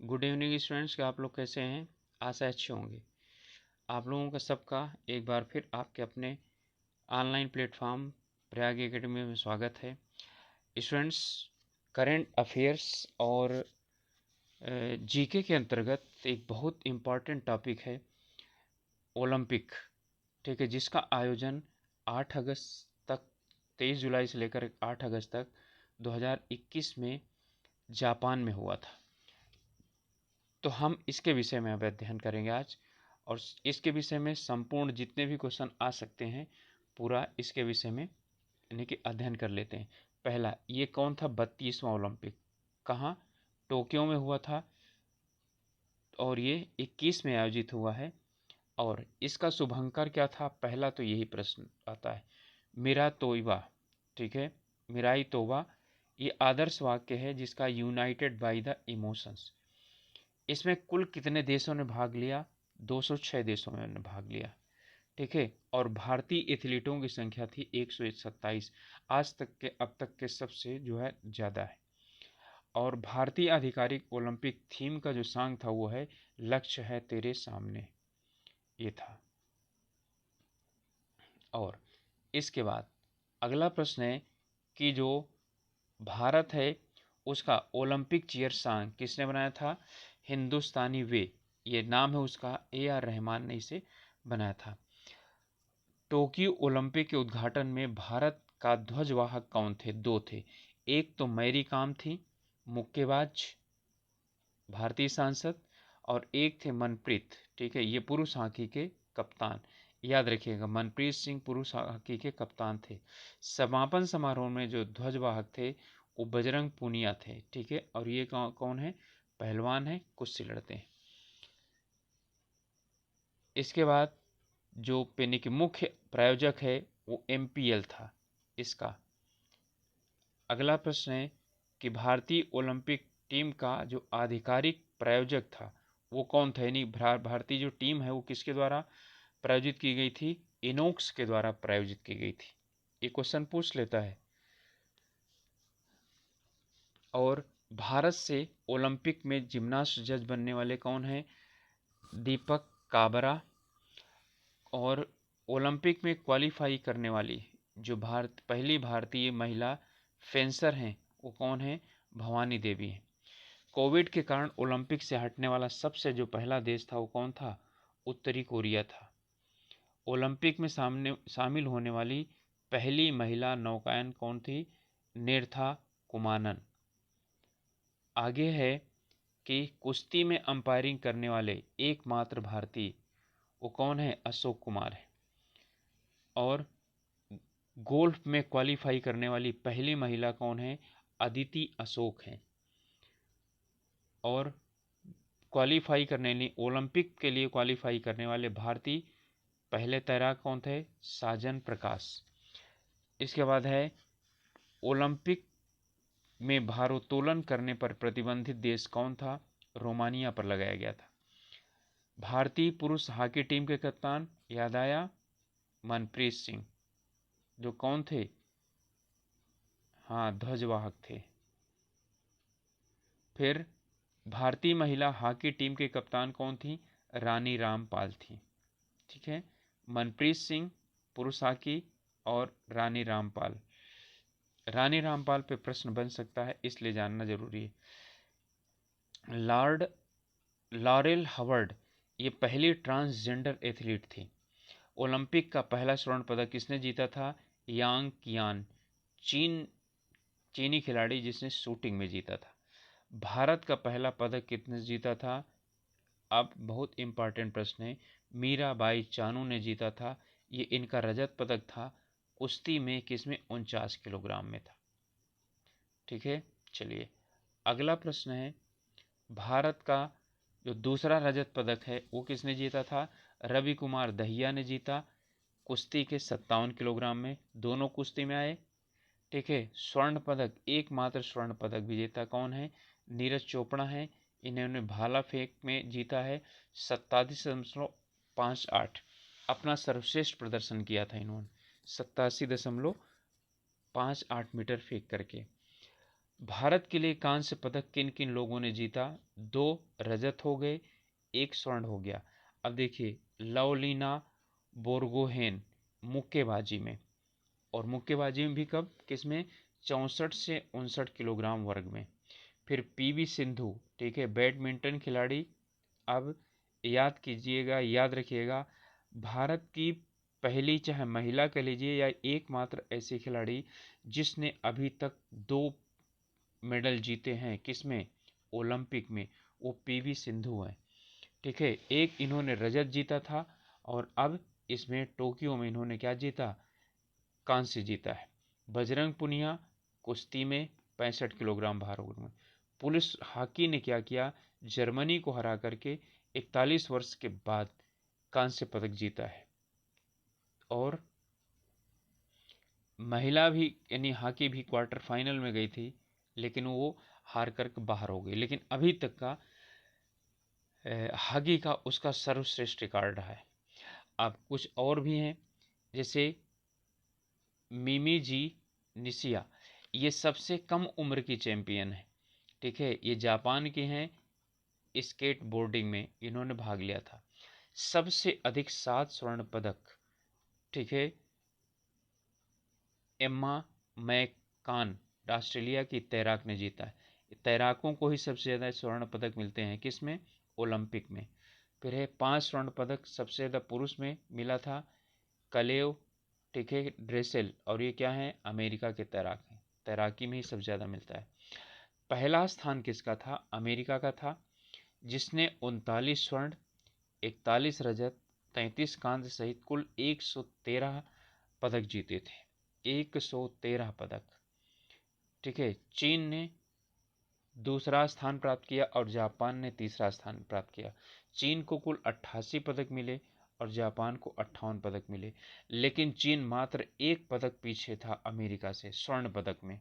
Good evening students, क्या आप लोग कैसे हैं? आशा अच्छे होंगे। आप लोगों का सबका एक बार फिर आपके अपने ऑनलाइन प्लेटफॉर्म प्रयाग एकेडमी में स्वागत है। स्टूडेंट्स, करंट अफेयर्स और जीके के अंतर्गत एक बहुत इम्पॉर्टेंट टॉपिक है ओलंपिक। ठीक है, जिसका आयोजन 8 अगस्त तक, 23 जुलाई से लेकर 8 अगस्त तक 2021 में जापान में हुआ था। तो हम इसके विषय में अब अध्ययन करेंगे आज, और इसके विषय में संपूर्ण जितने भी क्वेश्चन आ सकते हैं पूरा इसके विषय में यानी कि अध्ययन कर लेते हैं। पहला, ये कौन था 32वां ओलंपिक? कहाँ? टोक्यो में हुआ था और ये 21 में आयोजित हुआ है। और इसका शुभंकर क्या था? पहला तो यही प्रश्न आता है, मेरा तोयबा। ठीक है, मिराई तोबा ये आदर्श वाक्य है जिसका यूनाइटेड बाय द इमोशंस। इसमें कुल कितने देशों ने भाग लिया? 206 देशों ने भाग लिया। ठीक है, और भारतीय एथलीटों की संख्या थी 127, आज तक के अब तक के सबसे जो है ज़्यादा है। और भारतीय आधिकारिक ओलंपिक थीम का जो सॉन्ग था वो है लक्ष्य है तेरे सामने, ये था। और इसके बाद अगला प्रश्न है कि जो भारत है उसका ओलंपिक चीयर सॉन्ग किसने बनाया था? हिंदुस्तानी वे, ये नाम है उसका, AR रहमान ने इसे बनाया था। टोक्यो ओलंपिक के उद्घाटन में भारत का ध्वजवाहक कौन थे? दो थे। एक तो मैरी कॉम थी, मुक्केबाज, भारतीय सांसद, और एक थे मनप्रीत। ठीक है, ये पुरुष हॉकी के कप्तान, याद रखिएगा, मनप्रीत सिंह पुरुष हॉकी के कप्तान थे। समापन समारोह में जो ध्वजवाहक थे वो बजरंग पूनिया थे। ठीक है, और ये कौन है? पहलवान है, कुश्ती लड़ते हैं। इसके बाद जो पेनी के मुख्य प्रायोजक है वो MPL था इसका। अगला प्रश्न है कि भारतीय ओलंपिक टीम का जो आधिकारिक प्रायोजक था वो कौन था? यानी भारतीय जो टीम है वो किसके द्वारा प्रायोजित की गई थी? इनोक्स के द्वारा प्रायोजित की गई थी। ये क्वेश्चन पूछ लेता है। और भारत से ओलंपिक में जिम्नास्ट जज बनने वाले कौन हैं? दीपक काबरा। और ओलंपिक में क्वालिफाई करने वाली जो पहली भारतीय महिला फेंसर हैं वो कौन है? भवानी देवी हैं। कोविड के कारण ओलंपिक से हटने वाला सबसे जो पहला देश था वो कौन था? उत्तरी कोरिया था। ओलंपिक में शामिल होने वाली पहली महिला नौकायन कौन थी? नेर्था कुमानन। आगे है कि कुश्ती में अंपायरिंग करने वाले एकमात्र भारतीय वो कौन है? अशोक कुमार है। और गोल्फ में क्वालिफाई करने वाली पहली महिला कौन है? अदिति अशोक हैं। और क्वालिफाई करने लिए ओलंपिक के लिए क्वालिफाई करने वाले भारतीय पहले तैराक कौन थे? साजन प्रकाश। इसके बाद है ओलंपिक में भारोत्तोलन करने पर प्रतिबंधित देश कौन था? रोमानिया पर लगाया गया था। भारतीय पुरुष हॉकी टीम के कप्तान याद आया? मनप्रीत सिंह, जो कौन थे? हाँ, ध्वजवाहक थे। फिर भारतीय महिला हॉकी टीम के कप्तान कौन थी? रानी रामपाल थी। ठीक है, मनप्रीत सिंह पुरुष हॉकी और रानी रामपाल। रानी रामपाल पे प्रश्न बन सकता है इसलिए जानना जरूरी है। लॉरेल हावर्ड ये पहली ट्रांसजेंडर एथलीट थी। ओलंपिक का पहला स्वर्ण पदक किसने जीता था? यांग कियान, चीनी खिलाड़ी जिसने शूटिंग में जीता था। भारत का पहला पदक किसने जीता था? अब बहुत इंपॉर्टेंट प्रश्न है। मीराबाई चानू ने जीता था। ये इनका रजत पदक था। कुश्ती में किसमें? 49 किलोग्राम में था। ठीक है, चलिए अगला प्रश्न है, भारत का जो दूसरा रजत पदक है वो किसने जीता था? रवि कुमार दहिया ने जीता। कुश्ती के 57 किलोग्राम में, दोनों कुश्ती में आए। ठीक है, स्वर्ण पदक, एकमात्र स्वर्ण पदक विजेता कौन है? नीरज चोपड़ा है। इन्होंने भाला फेंक में जीता है 87.58, अपना सर्वश्रेष्ठ प्रदर्शन किया था इन्होंने 87.58 मीटर फेंक करके। भारत के लिए कांस्य पदक किन किन लोगों ने जीता? 2 रजत हो गए, 1 स्वर्ण हो गया। अब देखिए, लवलीना बोर्गोहेन मुक्केबाजी में, और मुक्केबाजी में भी कब, किसमें, 64 से 59 किलोग्राम वर्ग में। फिर पीवी सिंधु, ठीक है, बैडमिंटन खिलाड़ी। अब याद कीजिएगा, याद रखिएगा, भारत की पहली, चाहे महिला कह लीजिए या एकमात्र ऐसी खिलाड़ी जिसने अभी तक 2 मेडल जीते हैं, किसमें, ओलंपिक में, वो पीवी सिंधु है। ठीक है, एक इन्होंने रजत जीता था, और अब इसमें टोक्यो में इन्होंने क्या जीता, कांस्य जीता है। बजरंग पुनिया कुश्ती में 65 किलोग्राम भारोत्तोलन में। पुलिस हॉकी ने क्या किया, जर्मनी को हरा करके 41 वर्ष के बाद कांस्य पदक जीता है। और महिला भी, यानी हॉकी भी क्वार्टर फाइनल में गई थी, लेकिन वो हार कर बाहर हो गई। लेकिन अभी तक का हॉकी का उसका सर्वश्रेष्ठ रिकॉर्ड रहा है। अब कुछ और भी हैं, जैसे मिमी जी निशिया, ये सबसे कम उम्र की चैंपियन है। ठीक है, ये जापान के हैं, स्केट बोर्डिंग में इन्होंने भाग लिया था। सबसे अधिक 7 स्वर्ण पदक, ठीक है, एम्मा मैकान, ऑस्ट्रेलिया की तैराक ने जीता है। तैराकों को ही सबसे ज़्यादा स्वर्ण पदक मिलते हैं, किसमें, ओलंपिक में। फिर है 5 स्वर्ण पदक सबसे ज़्यादा पुरुष में मिला था, कलेव, ठीक है, ड्रेसेल, और ये क्या है, अमेरिका के तैराक हैं। तैराकी में ही सबसे ज़्यादा मिलता है। पहला स्थान किसका था, अमेरिका का था, जिसने 39 स्वर्ण, 41 रजत, 33 कांस्य सहित कुल 113 पदक जीते थे। 113 पदक। ठीक है, चीन ने दूसरा स्थान प्राप्त किया और जापान ने तीसरा स्थान प्राप्त किया। चीन को कुल 88 पदक मिले और जापान को 58 पदक मिले, लेकिन चीन मात्र 1 पदक पीछे था अमेरिका से स्वर्ण पदक में।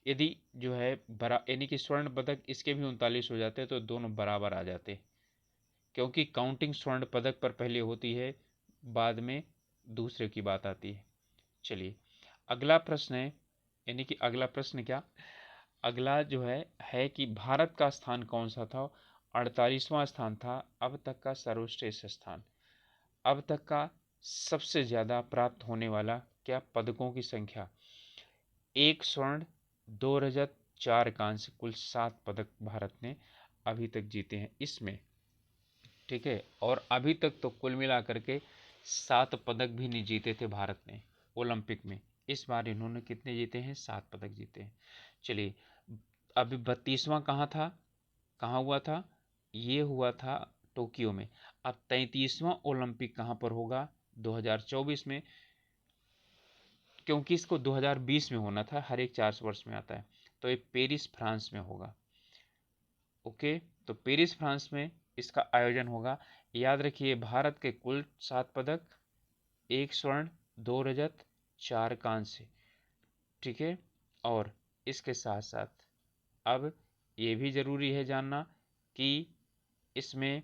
यदि जो है यानी कि स्वर्ण पदक इसके भी 39 हो जाते तो दोनों बराबर आ जाते, क्योंकि काउंटिंग स्वर्ण पदक पर पहले होती है, बाद में दूसरे की बात आती है। चलिए, अगला प्रश्न है, यानी कि अगला प्रश्न क्या, अगला जो है कि भारत का स्थान कौन सा था? 48वां स्थान था, अब तक का सर्वश्रेष्ठ स्थान, अब तक का सबसे ज़्यादा प्राप्त होने वाला क्या, पदकों की संख्या, 1 स्वर्ण, 2 रजत, 4 कांस्य, कुल 7 पदक भारत ने अभी तक जीते हैं इसमें। ठीक है, और अभी तक तो कुल मिला करके 7 पदक भी नहीं जीते थे भारत ने ओलंपिक में। इस बार इन्होंने कितने जीते हैं, 7 पदक जीते हैं। चलिए, अभी 32वां कहाँ था, कहाँ हुआ था, ये हुआ था टोक्यो में। अब 33वां ओलंपिक कहाँ पर होगा, 2024 में, क्योंकि इसको 2020 में होना था, हर एक 4 वर्ष में आता है, तो ये पेरिस फ्रांस में होगा। ओके, तो पेरिस फ्रांस में इसका आयोजन होगा। याद रखिए, भारत के कुल 7 पदक, 1 स्वर्ण, 2 रजत, 4 कांस्य। ठीक है, और इसके साथ साथ अब ये भी ज़रूरी है जानना कि इसमें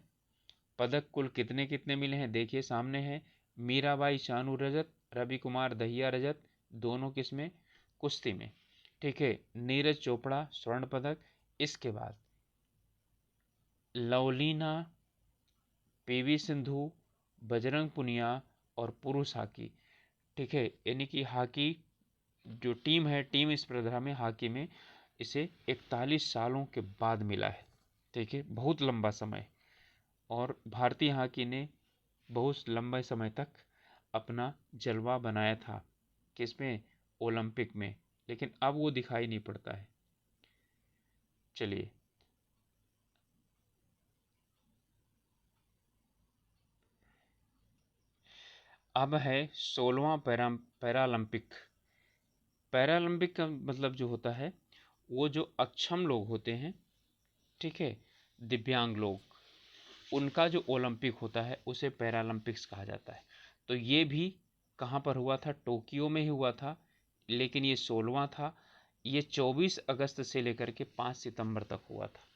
पदक कुल कितने कितने मिले हैं। देखिए सामने है, मीराबाई चानू रजत, रवि कुमार दहिया रजत, दोनों किसमें, कुश्ती में। ठीक है, नीरज चोपड़ा स्वर्ण पदक। इसके बाद लवलीना, पीवी सिंधु, बजरंग पुनिया और पुरुष हॉकी। ठीक है, यानी कि हॉकी जो टीम है, टीम स्पर्धा में हॉकी में इसे 41 सालों के बाद मिला है। ठीक है, बहुत लंबा समय, और भारतीय हॉकी ने बहुत लंबे समय तक अपना जलवा बनाया था, किसमें, ओलंपिक में, लेकिन अब वो दिखाई नहीं पड़ता है। चलिए, अब है 16वां पैरालंपिक। पैरालंपिक का मतलब जो होता है, वो जो अक्षम लोग होते हैं, ठीक है, दिव्यांग लोग, उनका जो ओलंपिक होता है उसे पैरालंपिक्स कहा जाता है। तो ये भी कहाँ पर हुआ था, टोक्यो में ही हुआ था, लेकिन ये 16वां था। ये 24 अगस्त से लेकर के 5 सितंबर तक हुआ था,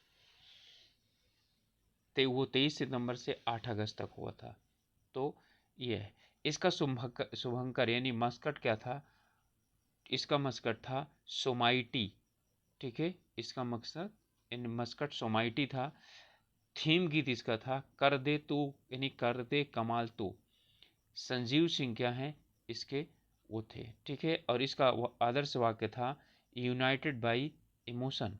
तो वो 23 सितंबर से 8 अगस्त तक हुआ था। तो ये है, इसका शुभंकर यानी मस्कट क्या था, इसका मस्कट था सोमाइटी, ठीक है, इसका मकसद इन मस्कट सोमाइटी था। थीम गीत इसका था कर दे तू, यानी कर दे कमाल तू। संजीव सिंह क्या हैं इसके वो थे, ठीक है। और इसका वो आदर्श वाक्य था United by emotion,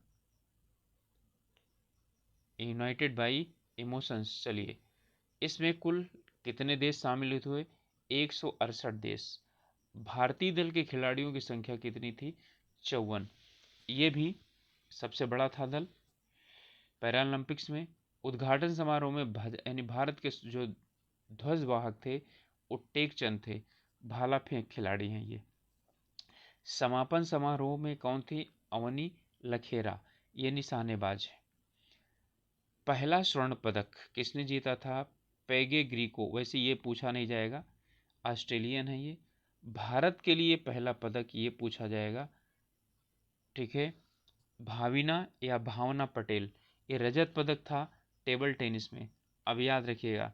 United by emotions. चलिए, इसमें कुल कितने देश शामिल हुए? 168 देश। भारतीय दल के खिलाड़ियों की संख्या कितनी थी? 54। ये भी सबसे बड़ा था दल पैरालंपिक्स में। उद्घाटन समारोह में यानी भारत के जो ध्वजवाहक थे वो टेक चंद थे, भाला फेंक खिलाड़ी हैं ये। समापन समारोह में कौन थी? अवनी लखेरा, ये निशानेबाज है। पहला स्वर्ण पदक किसने जीता था? Paige Greco. वैसे ये पूछा नहीं जाएगा, ऑस्ट्रेलियन है ये। भारत के लिए पहला पदक ये पूछा जाएगा, ठीक है, भाविना या भावना पटेल। ये रजत पदक था टेबल टेनिस में। अब याद रखिएगा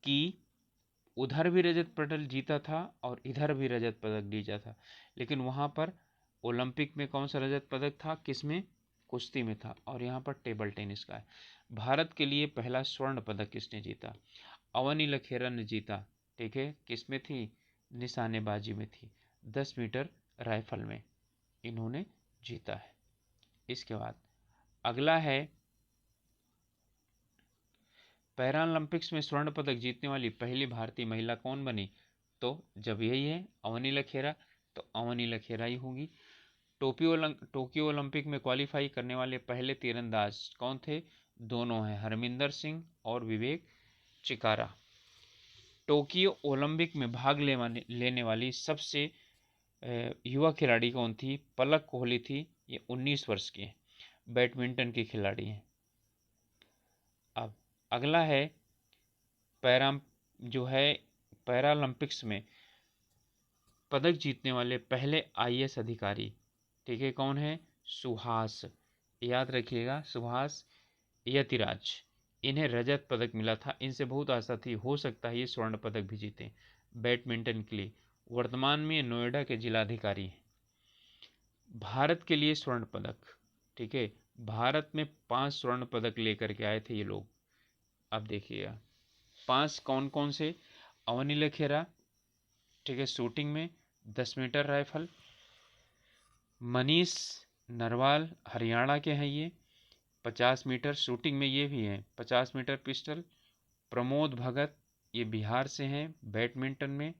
कि उधर भी रजत पदक जीता था और इधर भी रजत पदक जीता था, लेकिन वहाँ पर ओलंपिक में कौन सा रजत पदक था? किसमें? कुश्ती में था। और यहाँ पर टेबल टेनिस का है। भारत के लिए पहला स्वर्ण पदक किसने जीता? अवनी लखेरा ने जीता, ठीक है। किस में थी? निशानेबाजी में थी, 10 मीटर राइफल में इन्होंने जीता है। इसके बाद अगला है पैरालंपिक्स में स्वर्ण पदक जीतने वाली पहली भारतीय महिला कौन बनी? तो जब यही है अवनी लखेरा, तो अवनी लखेरा ही होगी। टोक्यो ओलंपिक में क्वालिफाई करने वाले पहले तीरंदाज कौन थे? दोनों हैं, हरमिंदर सिंह और विवेक चिकारा। टोक्यो ओलंपिक में भाग लेने वाली सबसे युवा खिलाड़ी कौन थी? पलक कोहली थी। ये 19 वर्ष की है, बैडमिंटन की खिलाड़ी हैं। अब अगला है पैरा जो है पैरालंपिक्स में पदक जीतने वाले पहले आईएएस अधिकारी, ठीक है, कौन है? सुहास, याद रखिएगा, सुहास यतिराज। इन्हें रजत पदक मिला था। इनसे बहुत आशा थी, हो सकता है ये स्वर्ण पदक भी जीते बैडमिंटन के लिए। वर्तमान में नोएडा के जिलाधिकारी हैं। भारत के लिए स्वर्ण पदक, ठीक है, भारत में 5 स्वर्ण पदक लेकर के आए थे ये लोग। अब देखिएगा 5 कौन कौन से? अवनी लखेरा, ठीक है, शूटिंग में 10 मीटर राइफल। मनीष नरवाल हरियाणा के हैं ये, 50 मीटर शूटिंग में ये भी हैं, 50 मीटर पिस्टल। प्रमोद भगत ये बिहार से हैं बैडमिंटन में।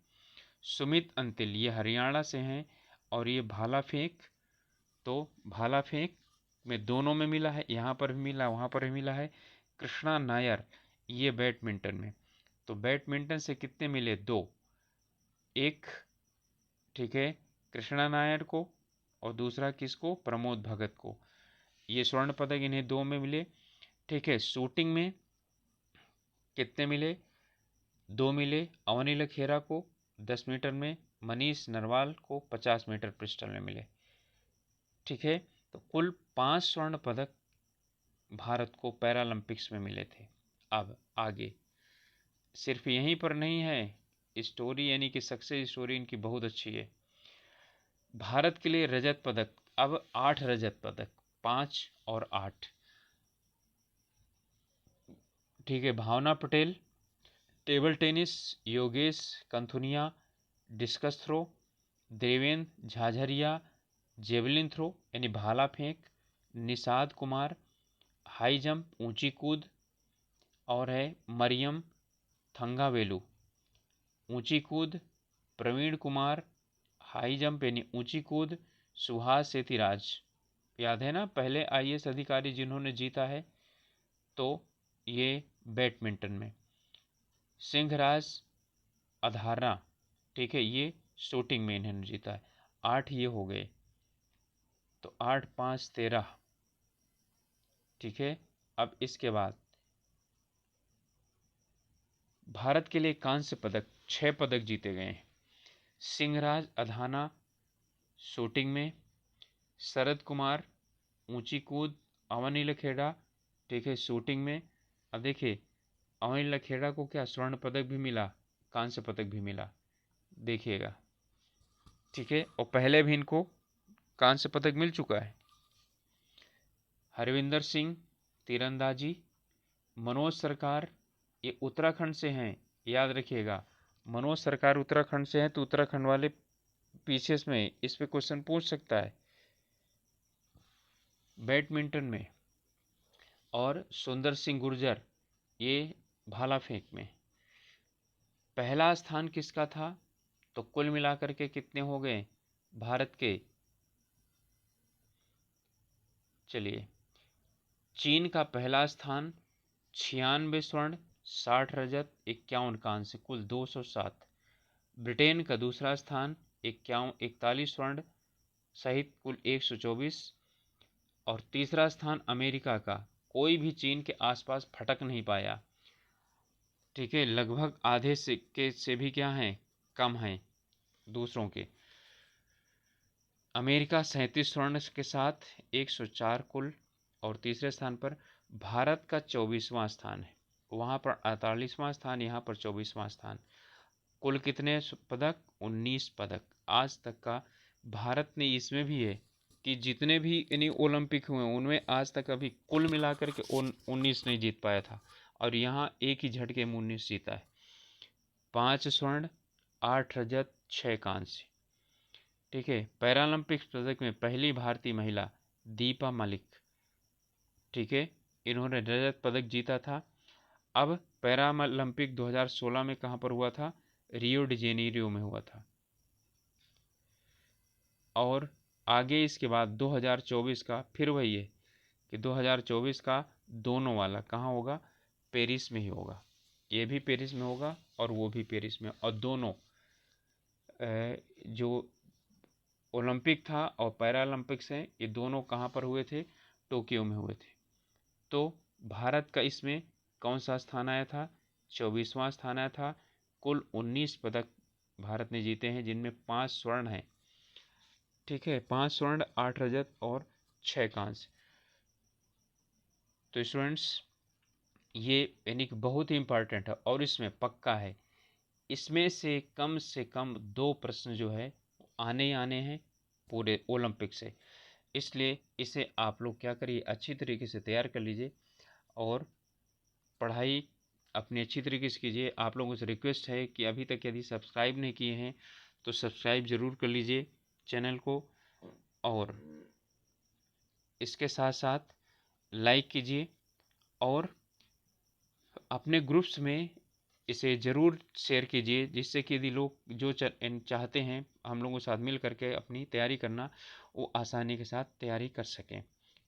सुमित अंतिल ये हरियाणा से हैं और ये भाला फेंक, तो भाला फेंक में दोनों में मिला है, यहाँ पर भी मिला वहाँ पर भी मिला है। कृष्णा नायर ये बैडमिंटन में, तो बैडमिंटन से कितने मिले? 2, एक, ठीक है, कृष्णा नायर को और दूसरा किसको? प्रमोद भगत को। ये स्वर्ण पदक इन्हें 2 में मिले, ठीक है। शूटिंग में कितने मिले? 2 मिले अवनी लखेरा को 10 मीटर में, मनीष नरवाल को 50 मीटर पिस्टल में मिले, ठीक है। तो कुल 5 स्वर्ण पदक भारत को पैरालंपिक्स में मिले थे। अब आगे सिर्फ यहीं पर नहीं है, स्टोरी यानी कि सक्सेस स्टोरी इनकी बहुत अच्छी है। भारत के लिए रजत पदक, अब 8 रजत पदक, 5 और 8, ठीक है। Bhavna Patel table tennis, Yogesh Kathuniya discus throw, Devendra Jhajharia javelin throw यानी भाला फेंक, निषाद कुमार हाई जंप ऊंची कूद, और है मरियम थंगावेलू ऊंची कूद, प्रवीण कुमार हाई जंप यानी ऊंची कूद, सुहास सेतीराज, याद है ना, पहले आईएएस अधिकारी जिन्होंने जीता है, तो ये बैडमिंटन में। सिंहराज अधारा, ठीक है, ये शूटिंग में इन्होंने जीता है। 8 ये हो गए, तो 8 5 13, ठीक है। अब इसके बाद भारत के लिए कांस्य पदक 6 पदक जीते गए हैं। सिंहराज अधाना शूटिंग में, शरद कुमार ऊंची कूद, अवनी लखेड़ा, ठीक है, शूटिंग में। अब देखिए अवनी लखेड़ा को क्या स्वर्ण पदक भी मिला, कांस्य पदक भी मिला, देखिएगा, ठीक है। और पहले भी इनको कांस्य पदक मिल चुका है। हरविंदर सिंह तीरंदाजी, मनोज सरकार ये उत्तराखंड से हैं, याद रखिएगा। मनोज सरकार उत्तराखंड से हैं, तो उत्तराखंड वाले पीछे में इस पे क्वेश्चन पूछ सकता है बैडमिंटन में। और सुंदर सिंह गुर्जर ये भाला फेंक में। पहला स्थान किसका था? तो कुल मिलाकर के कितने हो गए भारत के? चलिए, चीन का पहला स्थान 96 स्वर्ण, 60 रजत, 51 कांस्य, कुल 207। ब्रिटेन का दूसरा स्थान 41 स्वर्ण सहित कुल 124। और तीसरा स्थान अमेरिका का, कोई भी चीन के आसपास फटक नहीं पाया। ठीक है, लगभग आधे सिक्के से भी क्या हैं, कम हैं दूसरों के। अमेरिका 37 स्वर्ण के साथ 104 कुल। और तीसरे स्थान पर भारत का 24वां स्थान है, वहाँ पर 48वां स्थान, यहाँ पर 24वां स्थान। कुल कितने पदक? 19 पदक। आज तक का भारत ने इसमें भी है कि जितने भी यानी ओलंपिक हुए उनमें आज तक अभी कुल मिलाकर के 19 नहीं जीत पाया था, और यहाँ एक ही झटके में 19 जीता है। 5 स्वर्ण, 8 रजत, 6 कांस्य। ठीक है, पैरालंपिक्स पदक में पहली भारतीय महिला दीपा मलिक, ठीक है, इन्होंने रजत पदक जीता था। अब पैरालंपिक 2016 में कहाँ पर हुआ था? रियो डी जेनेरियो में हुआ था। और आगे इसके बाद 2024 का फिर वही है कि 2024 का दोनों वाला कहाँ होगा? पेरिस में ही होगा। ये भी पेरिस में होगा और वो भी पेरिस में। और दोनों जो ओलंपिक था और पैरालंपिक्स हैं, ये दोनों कहाँ पर हुए थे? टोक्यो में हुए थे। तो भारत का इसमें कौन सा स्थान आया था? 24वां स्थान आया था। कुल 19 पदक भारत ने जीते हैं, जिनमें 5 स्वर्ण हैं। ठीक है, 5 स्वर्ण, 8 रजत और 6 कांस्य। तो स्टूडेंट्स, ये यानी कि बहुत ही इम्पॉर्टेंट है और इसमें पक्का है। इसमें से कम 2 प्रश्न जो है आने ही आने हैं पूरे ओलंपिक से। इसलिए इसे आप लोग क्या करिए, अच्छी तरीके से तैयार कर लीजिए और पढ़ाई अपनी अच्छी तरीके से कीजिए। आप लोगों से रिक्वेस्ट है कि अभी तक यदि सब्सक्राइब नहीं किए हैं तो सब्सक्राइब ज़रूर कर लीजिए चैनल को, और इसके साथ साथ लाइक कीजिए और अपने ग्रुप्स में इसे ज़रूर शेयर कीजिए, जिससे कि यदि लोग जो चाहते हैं हम लोगों के साथ मिल करके अपनी तैयारी करना, वो आसानी के साथ तैयारी कर सकें।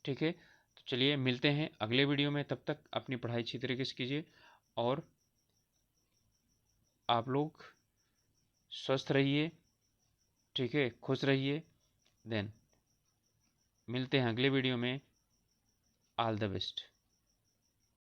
ठीक है, तो चलिए मिलते हैं अगले वीडियो में। तब तक अपनी पढ़ाई अच्छी तरीके से कीजिए और आप लोग स्वस्थ रहिए। ठीक है, खुश रहिए। देन मिलते हैं अगले वीडियो में। All the best.